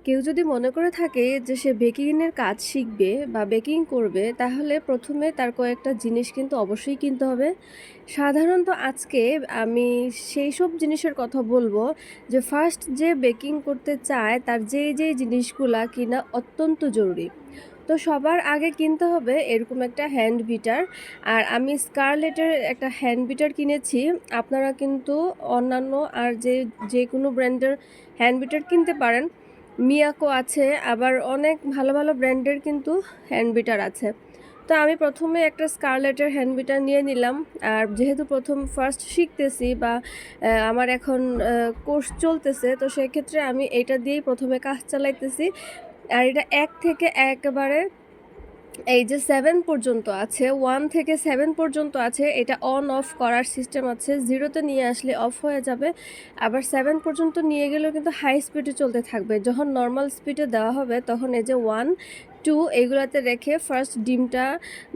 কেউ যদি মনে করে থাকে যে সে বেকিংয়ের কাজ শিখবে বা বেকিং করবে, তাহলে প্রথমে তার কয়েকটা জিনিস কিন্তু অবশ্যই কিনতে হবে। সাধারণত আজকে আমি সেই সব জিনিসের কথা বলবো যে ফার্স্ট যে বেকিং করতে চায় তার যেই জিনিসগুলা কিনা অত্যন্ত জরুরি। তো সবার আগে কিনতে হবে এরকম একটা হ্যান্ড বিটার। আর আমি স্কারলেটের একটা হ্যান্ড বিটার কিনেছি। আপনারা কিন্তু অন্যান্য আর যেকোনো ব্র্যান্ডের হ্যান্ড বিটার কিনতে পারেন। মিয়াকো আছে, আবার অনেক ভালো ব্র্যান্ডের কিন্তু হ্যান্ড বিটার আছে। তো আমি প্রথমে একটা স্কারলেটের হ্যান্ড বিটার নিয়ে নিলাম। আর যেহেতু ফার্স্ট শিখতেছি বা আমার এখন কোর্স চলতেছে, তো সেক্ষেত্রে আমি এইটা দিয়েই প্রথমে কাজ চালাইতেছি। আর এটা ১ থেকে একেবারে এই যে 7 পর্যন্ত আছে, 1 থেকে 7 পর্যন্ত আছে, এটা অন অফ করার সিস্টেম আছে। 0 তে নিয়ে আসলে অফ হয়ে যাবে। আবার 7 পর্যন্ত নিয়ে গেলেও কিন্তু হাই স্পিডে চলতে থাকবে। যখন নরমাল স্পিডে দেওয়া হবে তখন এই যে 1, 2 এগুলাতে রেখে ফার্স্ট ডিমটা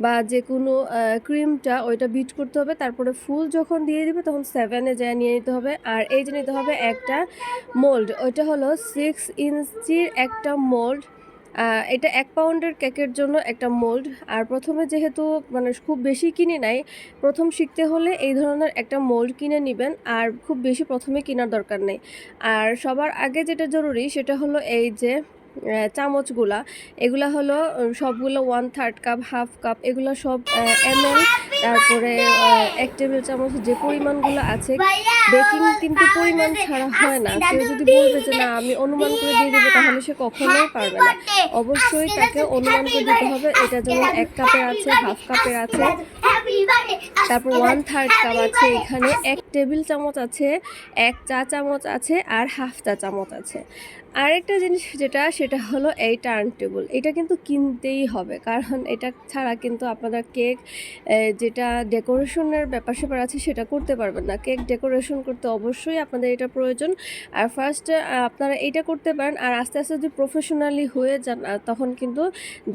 বা যেকোনো ক্রিমটা ওইটা বিট করতে হবে। তারপরে ফুল যখন দিয়ে দিবে তখন 7 এ যেয়ে নিয়ে নিতে হবে। আর এই যে নিতে হবে একটা মোল্ড। ওইটা হলো 6 ইঞ্চির একটা মোল্ড। এটা ১ পাউন্ডের কেকের জন্য একটা মোল্ড। আর প্রথমে যেহেতু মানে খুব বেশি কিনি নাই, প্রথম শিখতে হলে এই ধরনের একটা মোল্ড কিনে নিবেন। আর খুব বেশি প্রথমে কেনার দরকার নেই। আর সবার আগে যেটা জরুরি সেটা হলো এই যে চামচগুলা। এগুলা হলো সবগুলো 1/3 কাপ, হাফ কাপ এগুলা সব ml। তারপরে ১ টেবিল চামচ যে পরিমাণগুলো আছে। বেকিং কিন্তু পরিমাণ ছাড়া হয় না। কেউ যদি বলবে যে না আমি অনুমান করে দিয়ে দিব, তাহলে সে কখনোই পারবে না। অবশ্যই তাকে অনুমান করে দিতে হবে। এটা যেমন ১ কাপের আছে, হাফ কাপের আছে, তারপর 1/3 কাপ আছে, এখানে ১ টেবিল চামচ আছে, ১ চা চামচ আছে, আর হাফ চা চামচ আছে। আরেকটা জিনিস সেটা হলো এই টার্ন টেবল। এটা কিন্তু কিনতেই হবে, কারণ এটা ছাড়া কিন্তু আপনারা কেক যেটা ডেকোরেশনের ব্যাপার-স্যাপার আছে সেটা করতে পারবেন না। কেক ডেকোরেশন করতে অবশ্যই আপনাদের এটা প্রয়োজন। আর ফার্স্ট আপনারা এইটা করতে পারেন। আর আস্তে যদি প্রফেশনালি হয়ে যান তখন কিন্তু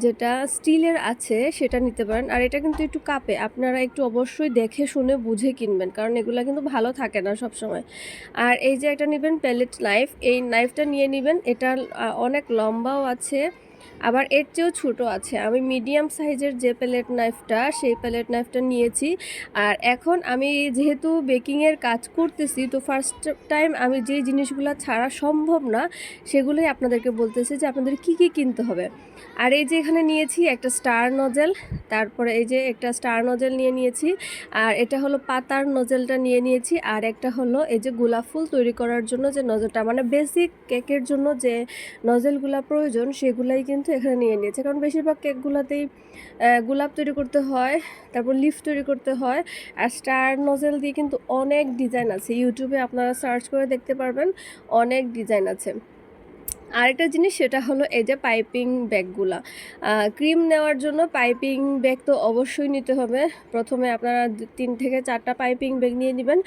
যেটা স্টিলের আছে সেটা নিতে পারেন। আর এটা কিন্তু একটু কাঁপে। আপনারা একটু অবশ্যই দেখে শুনে বুঝে কিনবেন, কারণ এগুলা কিন্তু ভালো থাকে না সবসময়। আর এই যে একটা নিবেন প্যালেট নাইফ, এই নাইফটা নিয়ে নিবেন। এটা অনেক লম্বাও আছে, আবার এর চেয়েও ছোটো আছে। আমি মিডিয়াম সাইজের যে প্যালেট নাইফটা, সেই প্যালেট নাইফটা নিয়েছি। আর এখন আমি যেহেতু বেকিংয়ের কাজ করতেছি, তো ফার্স্ট টাইম আমি যে জিনিসগুলো ছাড়া সম্ভব না সেগুলোই আপনাদেরকে বলতেছি যে আপনাদের কি কিনতে হবে। আর এই যে এখানে নিয়েছি একটা স্টার নজেল, তারপরে এই যে একটা স্টার নজেল নিয়ে নিয়েছি। আর এটা হলো পাতার নজেলটা নিয়ে নিয়েছি। আর একটা হলো এই যে গোলাপ ফুল তৈরি করার জন্য যে নজেলটা, মানে বেসিক কেকের জন্য যে নজেলগুলো প্রয়োজন সেগুলাই কিন্তু এখানে নিয়ে নিয়েছি। কারণ বেশিরভাগ কেকগুলোতেই গোলাপ তৈরি করতে হয়, তারপর লিফ তৈরি করতে হয়। আর স্টার নজেল দিয়ে কিন্তু অনেক ডিজাইন আছে, ইউটিউবে আপনারা সার্চ করে দেখতে পারবেন, অনেক ডিজাইন আছে। আরেকটা জিনিস সেটা হলো এই যে পাইপিং ব্যাগগুলা। ক্রিম নেওয়ার জন্য পাইপিং ব্যাগ তো অবশ্যই নিতে হবে। প্রথমে আপনারা ৩ থেকে ৪টা পাইপিং ব্যাগ নিয়ে নেবেন।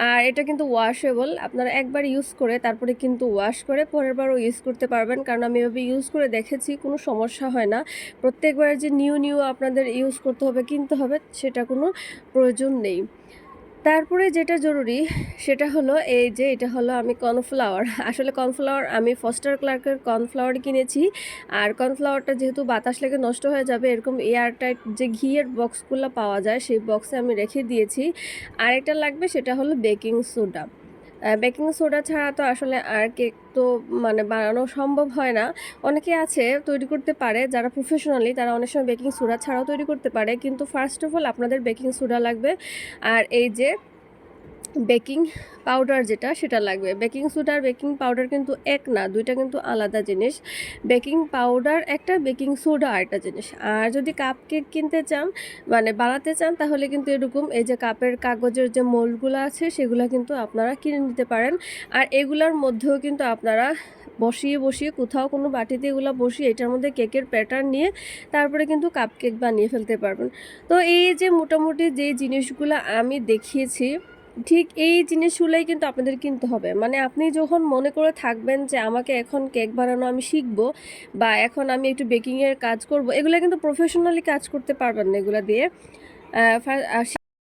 আর এটা কিন্তু ওয়াশেবল। আপনারা একবার ইউজ করে তারপরে কিন্তু ওয়াশ করে পরের বারও ইউজ করতে পারবেন, কারণ আমি এভাবে ইউজ করে দেখেছি, কোনো সমস্যা হয় না। প্রত্যেকবার যে নিউ আপনাদের ইউজ করতে হবে, কিনতে হবে, সেটা কোনো প্রয়োজন নেই। তারপরে যেটা জরুরি সেটা হলো এই যে এটা হলো আমি কর্নফ্লাওয়ার। আসলে কর্নফ্লাওয়ার আমি ফস্টার ক্লার্কের কর্নফ্লাওয়ার কিনেছি। আর কর্নফ্লাওয়ারটা যেহেতু বাতাস লেগে নষ্ট হয়ে যাবে, এরকম এয়ারটাইট যে ঘিয়ের বক্সগুলো পাওয়া যায় সেই বক্সে আমি রেখে দিয়েছি। আরেকটা লাগবে সেটা হলো বেকিং সোডা। বেকিং সোডা ছাড়া তো আসলে আর কেক তো মানে বানানো সম্ভব হয় না। অনেকে আছে তৈরি করতে পারে, যারা প্রফেশনালি তারা অনেক সময় বেকিং সোডা ছাড়াও তৈরি করতে পারে, কিন্তু ফার্স্ট অফ অল আপনাদের বেকিং সোডা লাগবে। আর এই যে বেকিং পাউডার যেটা সেটা লাগবে। বেকিং সোডা আর বেকিং পাউডার কিন্তু এক না, দুইটা কিন্তু আলাদা জিনিস। বেকিং পাউডার একটা, বেকিং সোডা আরেকটা জিনিস। আর যদি কাপ কেক কিনতে চান মানে বানাতে চান, তাহলে কিন্তু এরকম এই যে কাপের কাগজের যে মোল্ডগুলো আছে সেগুলো কিন্তু আপনারা কিনে নিতে পারেন। আর এগুলার মধ্যেও কিন্তু আপনারা বসিয়ে কোথাও কোনো বাটিতে এগুলো বসিয়ে এটার মধ্যে কেকের প্যাটার্ন নিয়ে তারপরে কিন্তু কাপ কেক বানিয়ে ফেলতে পারবেন। তো এই যে মোটামুটি যে জিনিসগুলো আমি দেখিয়েছি, ঠিক এই জিনিসগুলোই কিন্তু আপনাদের কিনতে হবে। মানে আপনি যখন মনে করে থাকবেন যে আমাকে এখন কেক বানানো আমি শিখবো বা এখন আমি একটু বেকিংয়ের কাজ করব, এগুলো কিন্তু প্রফেশনালি কাজ করতে পারবেন না এগুলো দিয়ে।